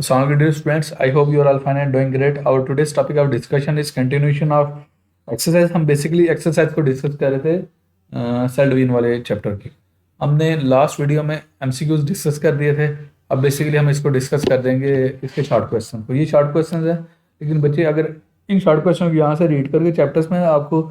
So, good day, students. I hope you are all fine and doing great. Our today's topic of discussion is continuation of exercise. हम basically exercise को discuss कर रहे थे cell division वाले chapter की. हमने last video में MCQs discuss कर दिए थे. अब बेसिकली हम इसको डिस्कस कर देंगे इसके शॉर्ट क्वेश्चन को. ये शॉर्ट क्वेश्चन है, लेकिन बच्चे अगर इन शॉर्ट क्वेश्चन को यहाँ से रीड करके चैप्टर्स में आपको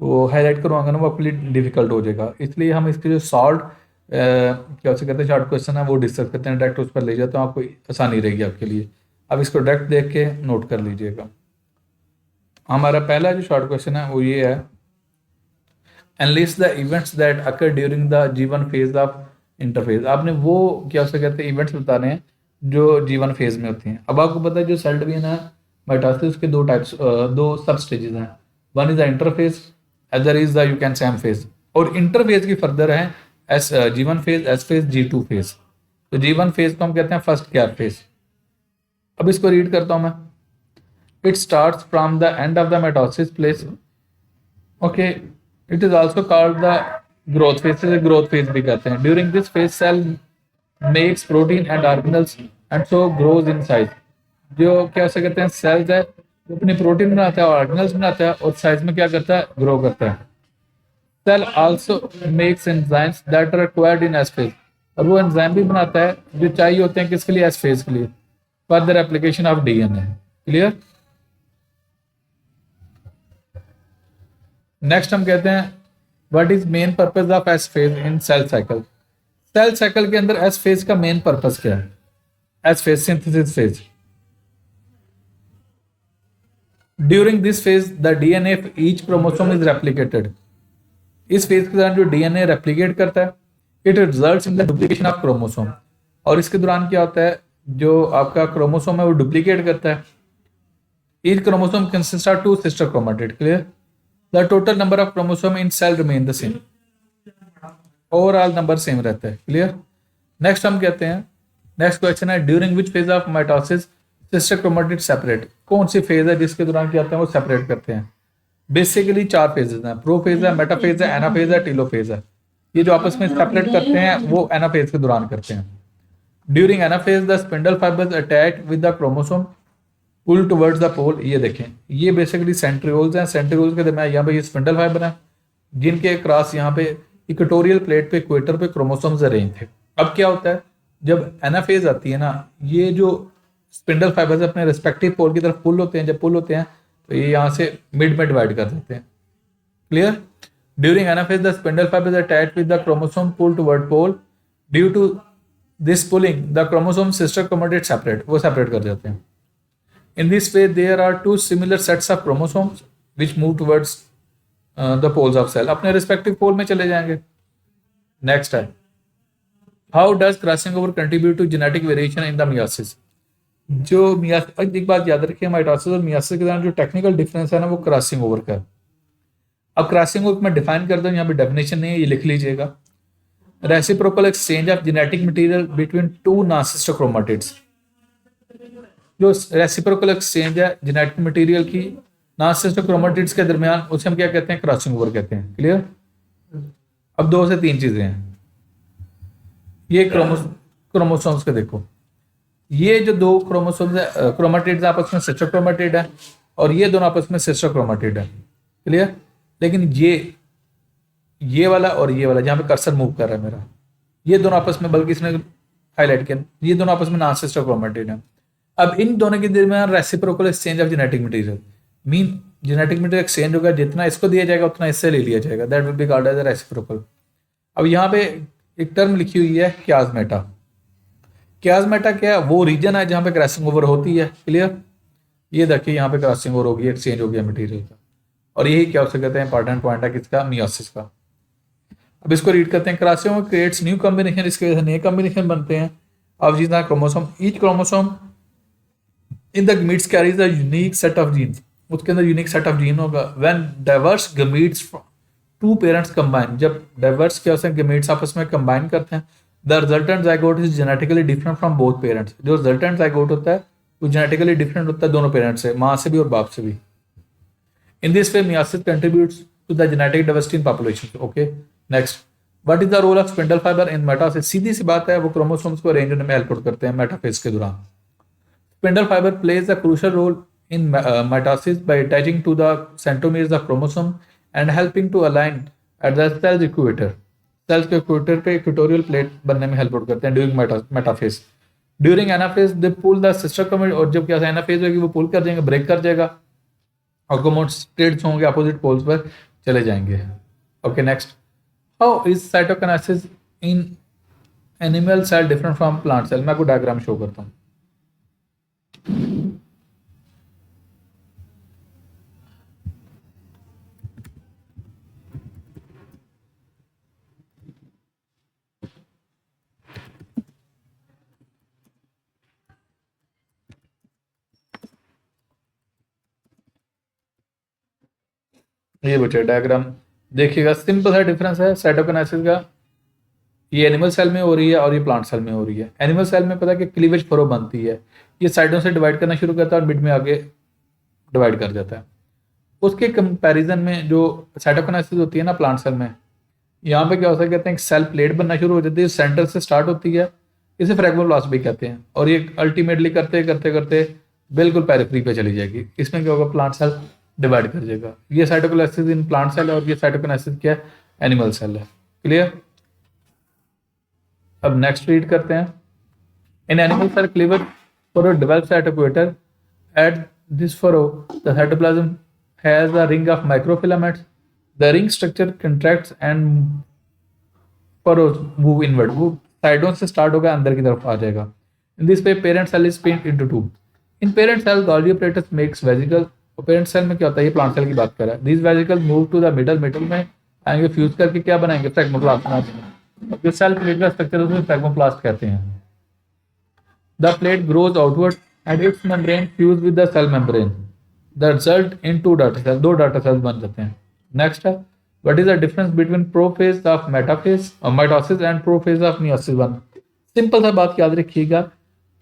वो हाईलाइट करवाऊंगा ना, वो आपके लिए डिफिकल्ट हो जाएगा. इसलिए हम इसके जो सॉल्व क्या उसे कहते हैं शॉर्ट क्वेश्चन है वो डिस्कस करते हैं. डायरेक्ट उस पर ले जाते हैं, आपको आसानी रहेगी आपके लिए. अब इसको डायरेक्ट देख के नोट कर लीजिएगा. हमारा पहला जो शॉर्ट क्वेश्चन है वो ये है, analyst the events that occur during the जीवन फेज ऑफ इंटरफेज. आपने वो क्या उसे कहते हैं इवेंट्स बताने हैं जो जीवन फेज में होती हैं. अब आपको पता है जो सेल डिवीजन है माइटोसिस के दो सब स्टेजेस हैं. One is the interphase, other is the you can say M phase. और इंटरफेज की फर्दर है as G1 phase, S phase, G2 phase. तो G1 फेज को हम कहते हैं फर्स्ट कैप फेज. अब इसको रीड करता हूं मैं. It starts from the end of the mitosis place. Okay, it is also called the growth phase. Growth phase भी कहते हैं. During this phase cell makes protein and organelles and so grows in size. जो क्या उसे कहते हैं sales है जो अपनी प्रोटीन बनाता है, ऑर्गेनल्स बनाता है और साइज में क्या करता है, ग्रो करता है. Cell also makes enzymes that are required in S phase. और वो एंजाइम भी बनाता है जो चाहिए होते हैं किसके लिए, एस फेज के लिए, further application of DNA. Clear. Next हम कहते हैं what is main purpose of S phase in cell cycle. Cell cycle के अंदर एस फेज का मेन पर्पस क्या है. S phase synthesis phase. During this phase the DNA of each chromosome is replicated. इस phase के दौरान जो DNA replicate करता है, it results in the duplication of chromosome. और इसके दौरान क्या होता है, जो आपका क्रोमोसोम है वो डुप्लीकेट करता है. Each chromosome consist of two sister chromatid. Clear. The total number of chromosome in cell remain the same. Overall number same रहता है. क्लियर. नेक्स्ट हम कहते हैं, नेक्स्ट क्वेश्चन है during which phase of mitosis sister chromatid separate. कौन सी phase है जिसके दौरान क्या होता है वो सेपरेट करते हैं. बेसिकली चार फेजेस हैं. प्रोफेज है, मेटाफेज है, एनाफेज है, टीलोफेज है. ये जो आपस में सेपरेट करते हैं वो एनाफेज के दौरान करते हैं. During anaphase the spindle fibres attach with the chromosome pull towards the pole. ये देखें, ये बेसिकली सेंट्रियोल्स हैं. सेंट्रियोल्स के दरमियान यहाँ पे ये स्पिंडल फाइबर है जिनके क्रॉस यहाँ पे इक्वेटोरियल प्लेट पे इक्वेटर पे क्रोमोसोम्स अरेंज थे. अब क्या होता है जब एनाफेज आती है ना, ये जो स्पिंडल फाइबर्स अपने रिस्पेक्टिव पोल की तरफ पुल होते हैं. जब पुल होते हैं तो ये यहाँ से मिड में डिवाइड कर देते हैं. Clear. During anaphase the spindle fibres attached with the chromosome pull toward pole. Due to this pulling the chromosome sister chromatid separate, वो सेपरेट कर जाते हैं. In this way there are two similar sets of chromosomes which move towards the poles of cell. अपने respective pole में चले जाएंगे. Next है, how does crossing over contribute to genetic variation in the meiosis. जो एक बात याद रखिए, माइटोसिस और मियोसिस के दौरान जो टेक्निकल डिफरेंस है ना वो क्रॉसिंग ओवर का है. अब क्रॉसिंग ओवर मैं डिफाइन कर दूं, यहाँ पे डेफिनेशन नहीं है, ये लिख लीजिएगा. Reciprocal exchange of genetic material between two non sister chromatids. जो रेसिप्रोकल एक्सचेंज है जेनेटिक मटेरियल की नॉन सिस्टर क्रोमेटिड्स के दरमियान, उसे हम क्या कहते हैं, क्रॉसिंग ओवर कहते हैं. क्लियर. अब दो से तीन चीजें हैं. ये क्रोमोसोम्स के देखो, ये जो दो क्रोमोसोम्स है क्रोमेटिड्स आपस में सिस्टर क्रोमेटिड है और ये दोनों आपस में सिस्टर क्रोमेटिड है. क्लियर. लेकिन ये वाला और ये वाला जहाँ पे कर्सर मूव कर रहा है मेरा, ये दोनों आपस में, बल्कि इसने हाईलाइट किया, ये दोनों आपस में नॉन सिस्टर क्रोमेटिड है. अब इन दोनों के दरमियान reciprocal exchange of genetic material mean genetic material exchange होगा, जितना इसको दिया जाएगा उतना इससे ले लिया जाएगा. That will be called as reciprocal. अब यहाँ पे एक टर्म लिखी हुई है क्याजमेटा. क्याजमेटा क्या है, वो रीजन है जहाँ पे क्रॉसिंग ओवर होती है. क्लियर. ये देखिए यहाँ पे क्रॉसिंग ओवर होगी, एक्सचेंज हो गया मटेरियल का. और यही क्या हो कहते हैं इंपॉर्टेंट पॉइंट है किसका, मियोसिस का. अब इसको रीड करते हैं. Crossing over creates new combination. इसकी वजह से नए कॉम्बिनेशन बनते हैं of genes of chromosome. Each chromosome in the gametes carries a unique set of genes. उसके अंदर यूनिक सेट ऑफ जीन होगा. When diverse gametes to parents combine. जब डाइवर्स क्या होता है गमीट्स आपस में कंबाइन करते हैं, the resultant zygote is genetically different from both parents. जो रिजल्टेंट जाइगोट होता है वो जेनेटिकली डिफरेंट होता है दोनों पेरेंट्स से, माँ से भी और बाप से भी. In this way meiosis contributes to the genetic diversity in population. Okay. Next, what is the role of spindle fibre in metaphase. सीधी सी बात है, वो क्रोमोसोम्स को अरेंज होने में हेल्प करते हैं मेटाफेज के दौरान. Spindle fiber plays a crucial role in mitosis by attaching to the centromeres of chromosome and helping to align at the cell's equator. Cells के इक्वेटर पे इक्वेटोरियल प्लेट बनने में हेल्प करते हैं during metaphase. During anaphase they pull the sister chromatid, और जब क्या anaphase होगी वो पुल कर जाएंगे, ब्रेक कर जाएगा और क्रोमेटिड्स होंगे अपोजिट पोल्स पर चले जाएंगे. Okay next, how is cytokinesis in animal cell different from plant cell. मैं आपको डायग्राम शो करता हूँ. ये बच्चे डायग्राम देखिएगा, सिंपल सा डिफरेंस है साइटोकिनेसिस का. ये एनिमल सेल में हो रही है और ये प्लांट सेल में हो रही है. एनिमल सेल में पता है कि क्लीवेज फरो बनती है, ये साइडों से डिवाइड करना शुरू करता है और मिड में आगे डिवाइड कर जाता है. उसके कंपैरिजन में जो साइटोकिनेसिस होती है ना प्लांट सेल में, यहाँ पे क्या होता है कहते हैं सेल प्लेट बनना शुरू हो जाती है, सेंटर से स्टार्ट होती है, इसे फ्रैग्मोब्लास्ट भी कहते हैं, और ये अल्टीमेटली करते करते करते बिल्कुल पेरिफेरी पे चली जाएगी. इसमें क्या होगा, प्लांट सेल डिवाइड कर जाएगा. ये साइटोकिनेसिस इन प्लांट सेल है और ये साइटोकिनेसिस क्या है, एनिमल सेल है. क्लियर. अब नेक्स्ट रीड करते हैं. In animal cell cleavage furrow develops at equator. At this furrow the cytoplasm has a ring of microfilaments. The ring structure contracts and furrows move inward. वो साइडों से start होगा, अंदर की तरफ आ जाएगा. In this way parent cell is split into two. In parent cell Golgi apparatus makes vesicle. और पेरेंट सेल में क्या होता है, ये प्लांट सेल की बात कर रहा है. This vesicle move to the middle में आएंगे, फ्यूज करके क्या बनाएंगे, फ्रैग्मोप्लास्ट बनाएंगे. जो सेल प्लेट का स्ट्रक्चर उसमें फ्रैग्मोप्लास्ट कहते हैं. The plate grows outward and its membrane fuse with the cell membrane. The result in two daughter cell, दो डाटा सेल्स बन जाते हैं. नेक्स्ट है, what is the difference between prophase of metaphase और mitosis and prophase of meiosis 1. Simple सा बात याद रखिएगा,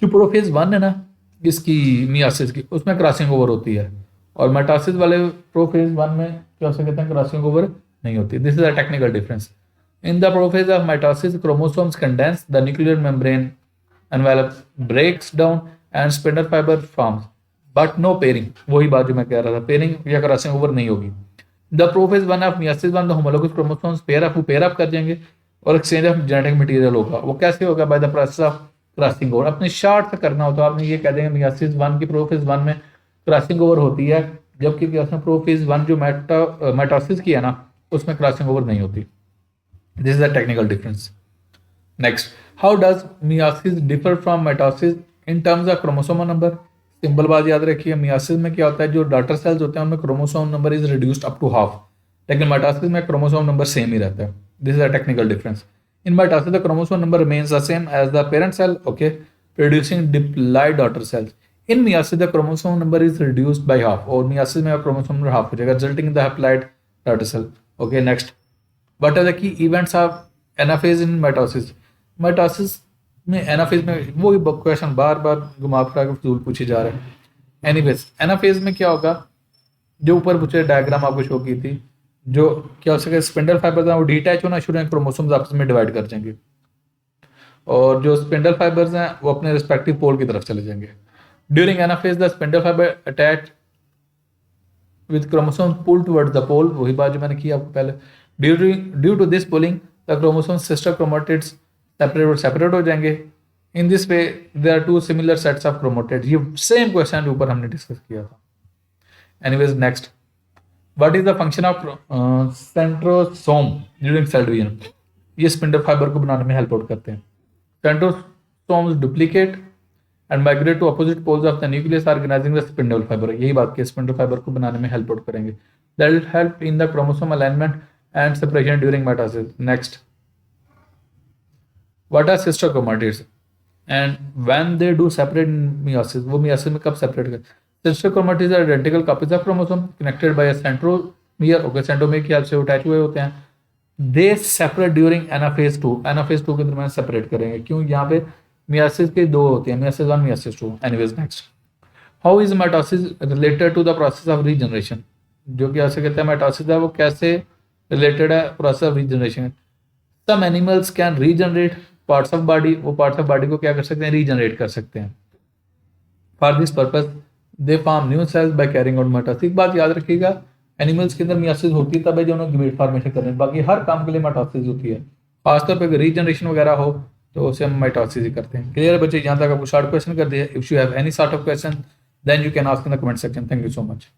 जो प्रोफेज 1 है ना इसकी मियोसिस की, उसमें क्रॉसिंग ओवर होती है, और मेटासिस वाले प्रोफेज 1 में क्या हो सकते हैं, क्रॉसिंग ओवर नहीं होती. This is a technical difference. In the prophase of mitosis chromosomes condense, the nuclear membrane envelope breaks down and spindle fiber forms but no pairing. वही बात जो मैं कह रहा था, पेयरिंग या क्रॉसिंग ओवर नहीं होगी. The prophase 1 of meiosis 1 the homologous chromosomes pair up कर जाएंगे और एक्सचेंज ऑफ जेनेटिक मटेरियल होगा. वो कैसे होगा, by the process of crossing over. अपने शॉर्ट से करना हो तो आपने ये कह देंगे मियोसिस 1 की प्रोफेज 1 में क्रॉसिंग ओवर होती है, जबकि उसमें प्रोफेज 1 जो माइटोसिस की है ना उसमें क्रॉसिंग ओवर नहीं होती. This is the technical difference. Next, how does meiosis differ from mitosis in terms of chromosome number. Simple बात याद रखिए, मियोसिस में क्या होता है, जो डॉटर सेल्स होते हैं उनमें chromosome number is reduced up to half, लेकिन माइटोसिस में क्रोमोसोम नंबर सेम ही रहता है. This is a technical difference. In mitosis the chromosome number remains the same as the parent cell, okay, producing diploid daughter cells. In meiosis the chromosome number is reduced by half, और meiosis में chromosome number half हो जाएगा, resulting in the haploid daughter cell. Okay next, what are the key events of anaphase in mitosis. Mitosis में anaphase में वो question बार बार घुमा फिरा के फजूल पूछे जा रहे हैं. एनीवेज, एनाफेज में क्या होगा, जो ऊपर पूछे डायग्राम आपको शो की थी, जो क्या हो सके स्पिंडल फाइबर्स हैं वो डिटैच होना शुरू हैं, क्रोमोसोम्स आपस में डिवाइड कर जाएंगे, और जो स्पिंडल फाइबर्स हैं वो अपने रिस्पेक्टिव पोल की तरफ चले जाएंगे. During anaphase the spindle fibre attach with chromosome pull towards the pole. वही बात जो मैंने की आपको पहले. Due to this pulling the chromosome sister chromatids separate हो जाएंगे. In this way there are two similar sets of chromatids. ये सेम क्वेश्चन जो ऊपर हमने डिस्कस किया था. Anyways next, what is the function of centrosome during cell division. ये spindle fibre को बनाने में हेल्प आउट करते हैं. Centrosomes duplicate and migrate to opposite poles of the nucleus organising the spindle fibre. यही बात के स्पिंडल फाइबर को बनाने में हेल्प आउट करेंगे. That will help in the chromosome alignment and separation during mitosis. Next, what are sister chromatids and when they do separate meiosis. वो meiosis में कब सेपरेट कर. Sister chromatids are identical copies of chromosome connected by a centromere. Okay, centromere की help से attach हुए होते हैं. दे separate during anaphase 2. Anaphase 2 के दरमियान सेपरेट करेंगे, क्यों, यहाँ पे मियोसिस के दो होते हैं, meiosis 1 meiosis 2. Anyways next, how is mitosis related to the process of regeneration. जो कि ऐसे कहते हैं माइटोसिस है वो कैसे रिलेटेड है process of regeneration. Some animals can regenerate parts of body. वो पार्ट्स ऑफ बॉडी को क्या कर सकते हैं, रीजनरेट कर सकते हैं. For this purpose they form new cells by carrying out mitosis. एक बात याद रखिएगा, एनिमल्स के अंदर मियोसिस होती है तब है जब उन्हें गमीट फॉर्मेशन करने, बाकी हर काम के लिए माइटोसिस होती है। खासतौर पर रीजनरेशन वगैरह हो तो उसे हम माइटोसिस ही करते हैं। क्लियर है बच्चे? यहाँ तक आपको शॉर्ट क्वेश्चन कर दिया। If you have any sort of question then you can ask in the comment section. Thank you so much.